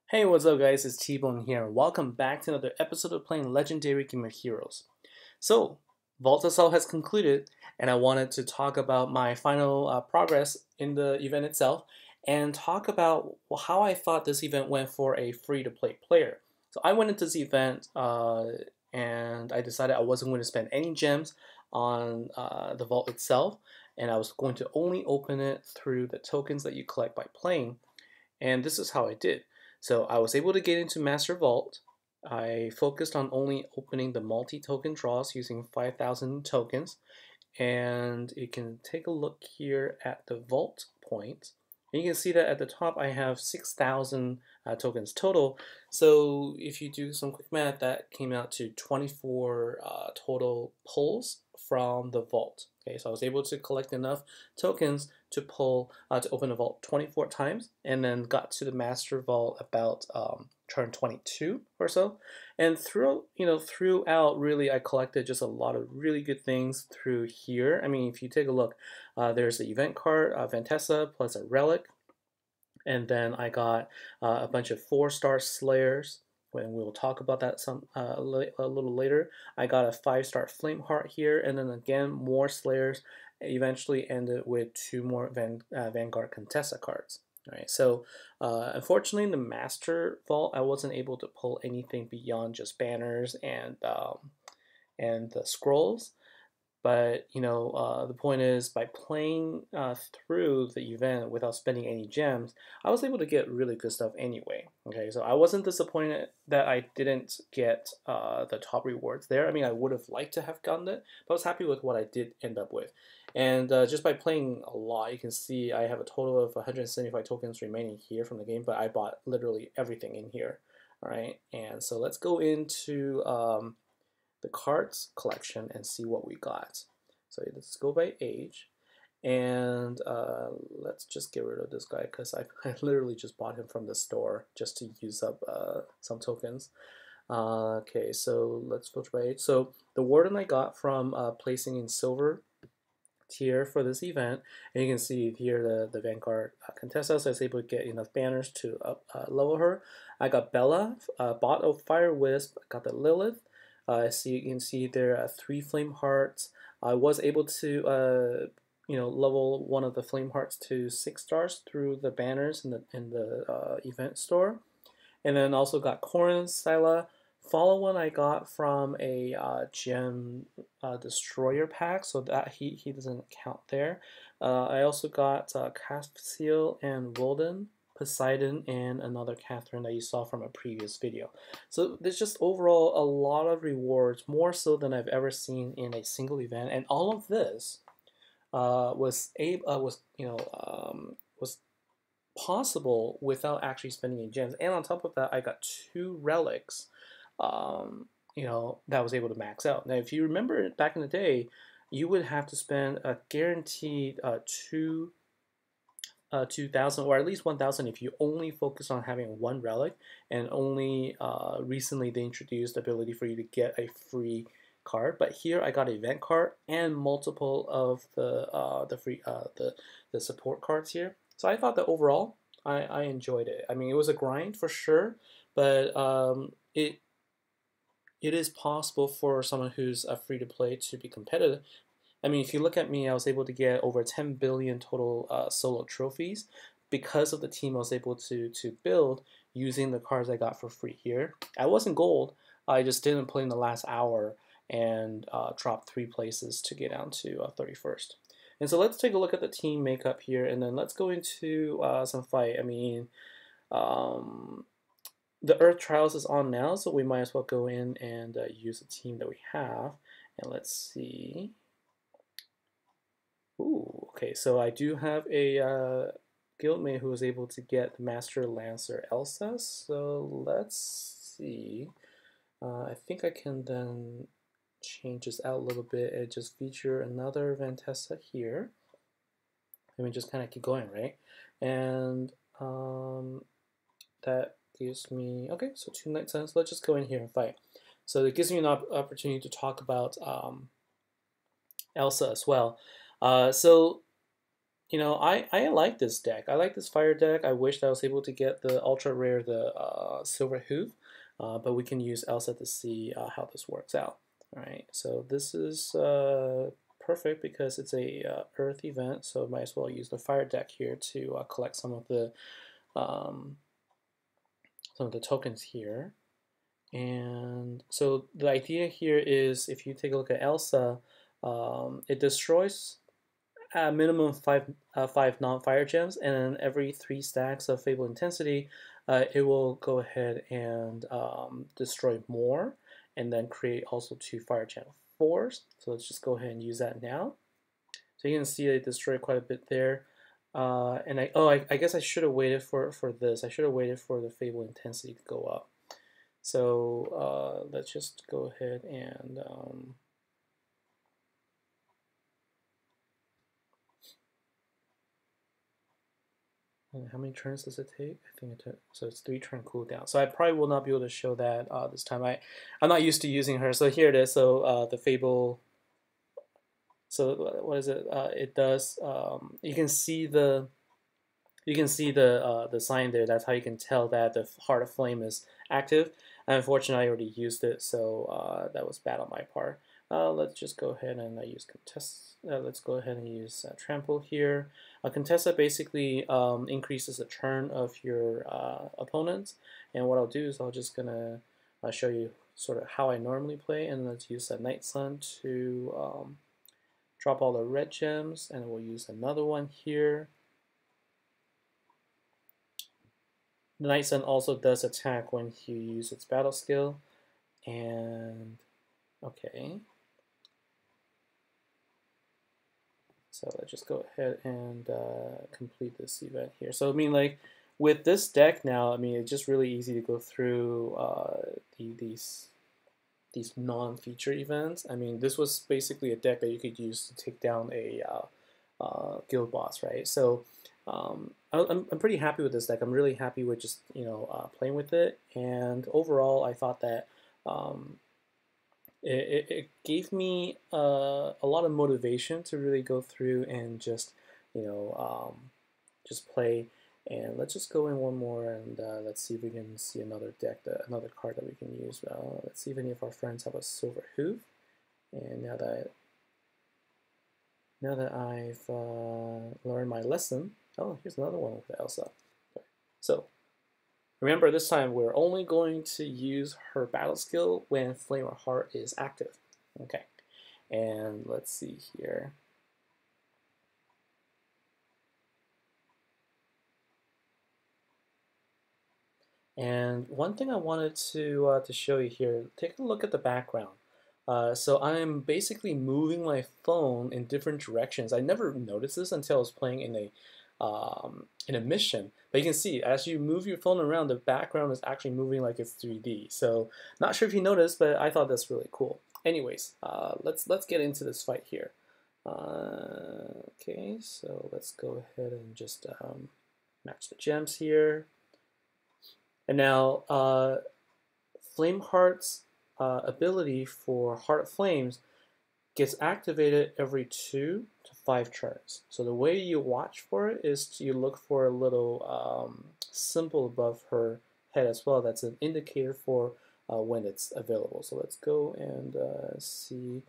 Hey, what's up guys, it's T-Bone here. Welcome back to another episode of playing Legendary Game of Heroes. So, Vault Assault has concluded, and I wanted to talk about my final progress in the event itself, and talk about how I thought this event went for a free-to-play player. So I went into this event, and I decided I wasn't going to spend any gems on the vault itself, and I was going to only open it through the tokens that you collect by playing, and this is how I did. So I was able to get into Master Vault. I focused on only opening the multi-token draws using 5,000 tokens. And you can take a look here at the vault point. And you can see that at the top I have 6,000 tokens total. So if you do some quick math, that came out to 24 total pulls from the vault. Okay, so I was able to collect enough tokens to pull to open the vault 24 times, and then got to the master vault about turn 22 or so. And throughout, really, I collected just a lot of really good things through here. I mean, if you take a look, there's the event card, Vantessa, plus a relic. And then I got a bunch of 4-star Slayers, and we'll talk about that a little later. I got a 5-star Flameheart here, and then again, more Slayers. Eventually ended with 2 more Vanguard Contessa cards. All right, so unfortunately, in the Master Vault, I wasn't able to pull anything beyond just banners and the scrolls. But the point is, by playing through the event without spending any gems, I was able to get really good stuff anyway. Okay, so I wasn't disappointed that I didn't get the top rewards there. I mean, I would have liked to have gotten it, but I was happy with what I did end up with. And just by playing a lot, you can see I have a total of 175 tokens remaining here from the game, but I bought literally everything in here. All right, and so let's go into the cards collection and see what we got. So let's go by age, and let's just get rid of this guy because I literally just bought him from the store just to use up some tokens. Okay, so let's filter by age. So the warden I got from placing in silver tier for this event, and you can see here the Vanguard Contessa, so I was able to get enough banners to level her. I got Bella, bought a Fire Wisp, got the Lilith. So you can see there are 3 Flame Hearts. I was able to level one of the Flame Hearts to 6 stars through the banners in the event store, and then also got Corrin, Scylla. Follow one I got from a gem destroyer pack, so that he doesn't count there. I also got Castiel and Roldan, Poseidon, and another Catherine that you saw from a previous video. So there's just overall a lot of rewards, more so than I've ever seen in a single event, and all of this was possible without actually spending any gems. And on top of that, I got 2 relics, that I was able to max out. Now, if you remember back in the day, you would have to spend a guaranteed 2,000 or at least 1,000 if you only focus on having 1 relic, and only recently they introduced the ability for you to get a free card. But here I got an event card and multiple of the free the support cards here. So I thought that overall I enjoyed it. I mean, it was a grind for sure, but it is possible for someone who's free to play to be competitive. I mean, if you look at me, I was able to get over 10 billion total solo trophies because of the team I was able to build using the cards I got for free here. I wasn't gold. I just didn't play in the last hour and dropped 3 places to get down to 31st. And so let's take a look at the team makeup here, and then let's go into some fight. I mean, the Earth Trials is on now, so we might as well go in and use the team that we have. And let's see. Ooh, okay, so I do have a guildmate who was able to get the Master Lancer Elsa. So let's see. I think I can then change this out a little bit and just feature another Vantessa here. And we just kind of keep going, right? And that gives me, okay, so 2 Night Suns. Let's just go in here and fight. So it gives me an opportunity to talk about Elsa as well. So you know, I like this deck. I like this fire deck. I wish that I was able to get the ultra rare, the silver hoof, but we can use Elsa to see how this works out. All right, so this is perfect because it's a earth event, so might as well use the fire deck here to collect um, some of the tokens here. And so the idea here is if you take a look at Elsa, it destroys a minimum five non-fire gems, and then every 3 stacks of Fable Intensity, it will go ahead and destroy more, and then create also 2 fire gem 4s. So let's just go ahead and use that now. So you can see it destroyed quite a bit there. And I guess I should have waited for this. I should have waited for the Fable Intensity to go up. So let's just go ahead and how many turns does it take? I think so it's 3 turn cooldown. So I probably will not be able to show that this time. I'm not used to using her. So here it is. So the Fable. So what is it? It does. You can see the sign there. That's how you can tell that the Heart of Flame is active. And unfortunately, I already used it, so that was bad on my part. Let's just go ahead and use contest. Let's go ahead and use trample here. Contessa basically increases the turn of your opponents, and what I'll do is I'll just gonna show you sort of how I normally play, and let's use a Night Sun to drop all the red gems, and we'll use another one here. The Night Sun also does attack when you use its battle skill, and okay. So let's just go ahead and complete this event here. So I mean, like with this deck now, I mean it's just really easy to go through these non-feature events. I mean, this was basically a deck that you could use to take down a guild boss, right? So I'm pretty happy with this deck. I'm really happy with just playing with it, and overall, I thought that it gave me a lot of motivation to really go through and just just play. And let's just go in one more, and let's see if we can see another deck, another card that we can use. Let's see if any of our friends have a silver hoof. And now that I've learned my lesson, oh, here's another one with Elsa. Okay. So remember, this time we're only going to use her battle skill when Flame of Heart is active. Okay, and let's see here. And one thing I wanted to show you here, take a look at the background. So I'm basically moving my phone in different directions. I never noticed this until I was playing in a mission. But you can see as you move your phone around, the background is actually moving like it's 3D. So not sure if you noticed, but I thought that's really cool. Anyways, let's get into this fight here. Okay, so let's go ahead and just match the gems here. And now Flameheart's ability for Heart Flames gets activated every 2 to 5 turns. So the way you watch for it is you look for a little symbol above her head as well. That's an indicator for when it's available. So let's go and see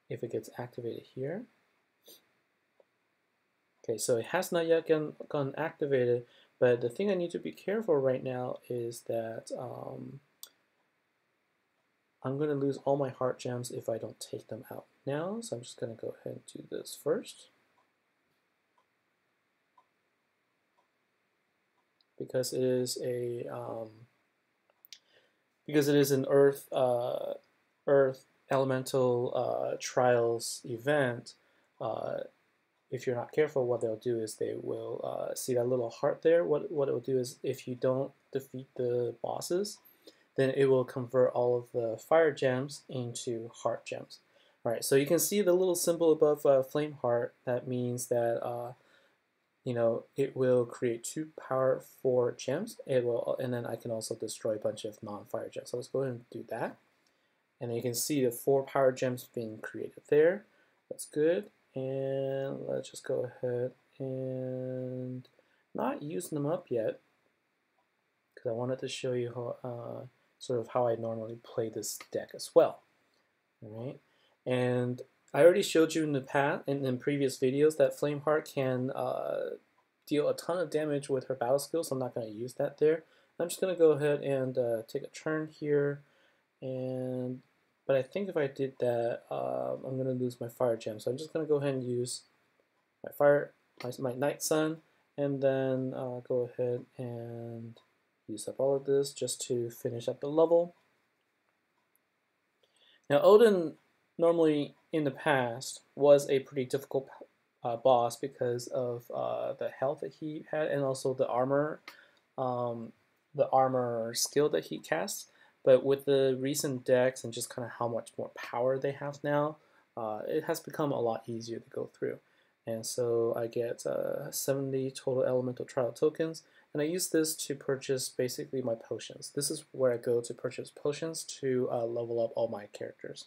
if it gets activated here. Okay, so it has not yet gone activated, but the thing I need to be careful right now is that I'm going to lose all my heart gems if I don't take them out now. So I'm just going to go ahead and do this first. Because it is an Earth Elemental Trials event. If you're not careful, what they'll do is they will see that little heart there. What it will do is if you don't defeat the bosses, then it will convert all of the fire gems into heart gems. All right, so you can see the little symbol above flame heart. That means that it will create 2 power 4 gems. It will, and then I can also destroy a bunch of non-fire gems. So let's go ahead and do that. And then you can see the 4 power gems being created there. That's good. And let's just go ahead and not use them up yet, because I wanted to show you how sort of how I normally play this deck as well. All right, and I already showed you in the past, in previous videos, that Flameheart can deal a ton of damage with her battle skills, so I'm not going to use that there. I'm just going to go ahead and take a turn here, but I think if I did that, I'm going to lose my Fire Gem, so I'm just going to go ahead and use my Night Sun, and then go ahead and use up all of this just to finish up the level. Now, Odin normally in the past was a pretty difficult boss because of the health that he had and also the armor skill that he casts. But with the recent decks and just kind of how much more power they have now, it has become a lot easier to go through. And so I get 70 total elemental trial tokens, and I use this to purchase basically my potions. This is where I go to purchase potions to level up all my characters.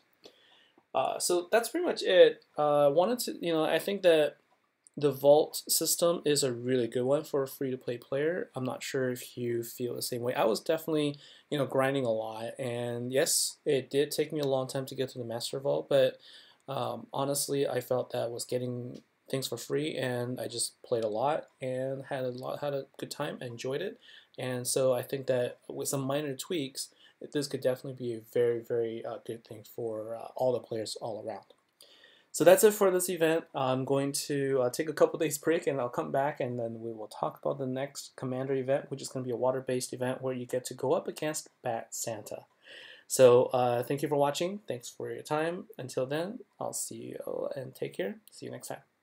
So that's pretty much it. I think that the vault system is a really good one for a free-to-play player. I'm not sure if you feel the same way. I was definitely, grinding a lot, and yes, it did take me a long time to get to the Master Vault, but honestly, I felt that I was getting things for free, and I just played a lot and had a good time, enjoyed it, and so I think that with some minor tweaks, this could definitely be a very, very good thing for all the players all around. So that's it for this event. I'm going to take a couple days break, and I'll come back, and then we will talk about the next Commander event, which is going to be a water-based event where you get to go up against Bat Santa. So thank you for watching. Thanks for your time. Until then, I'll see you and take care. See you next time.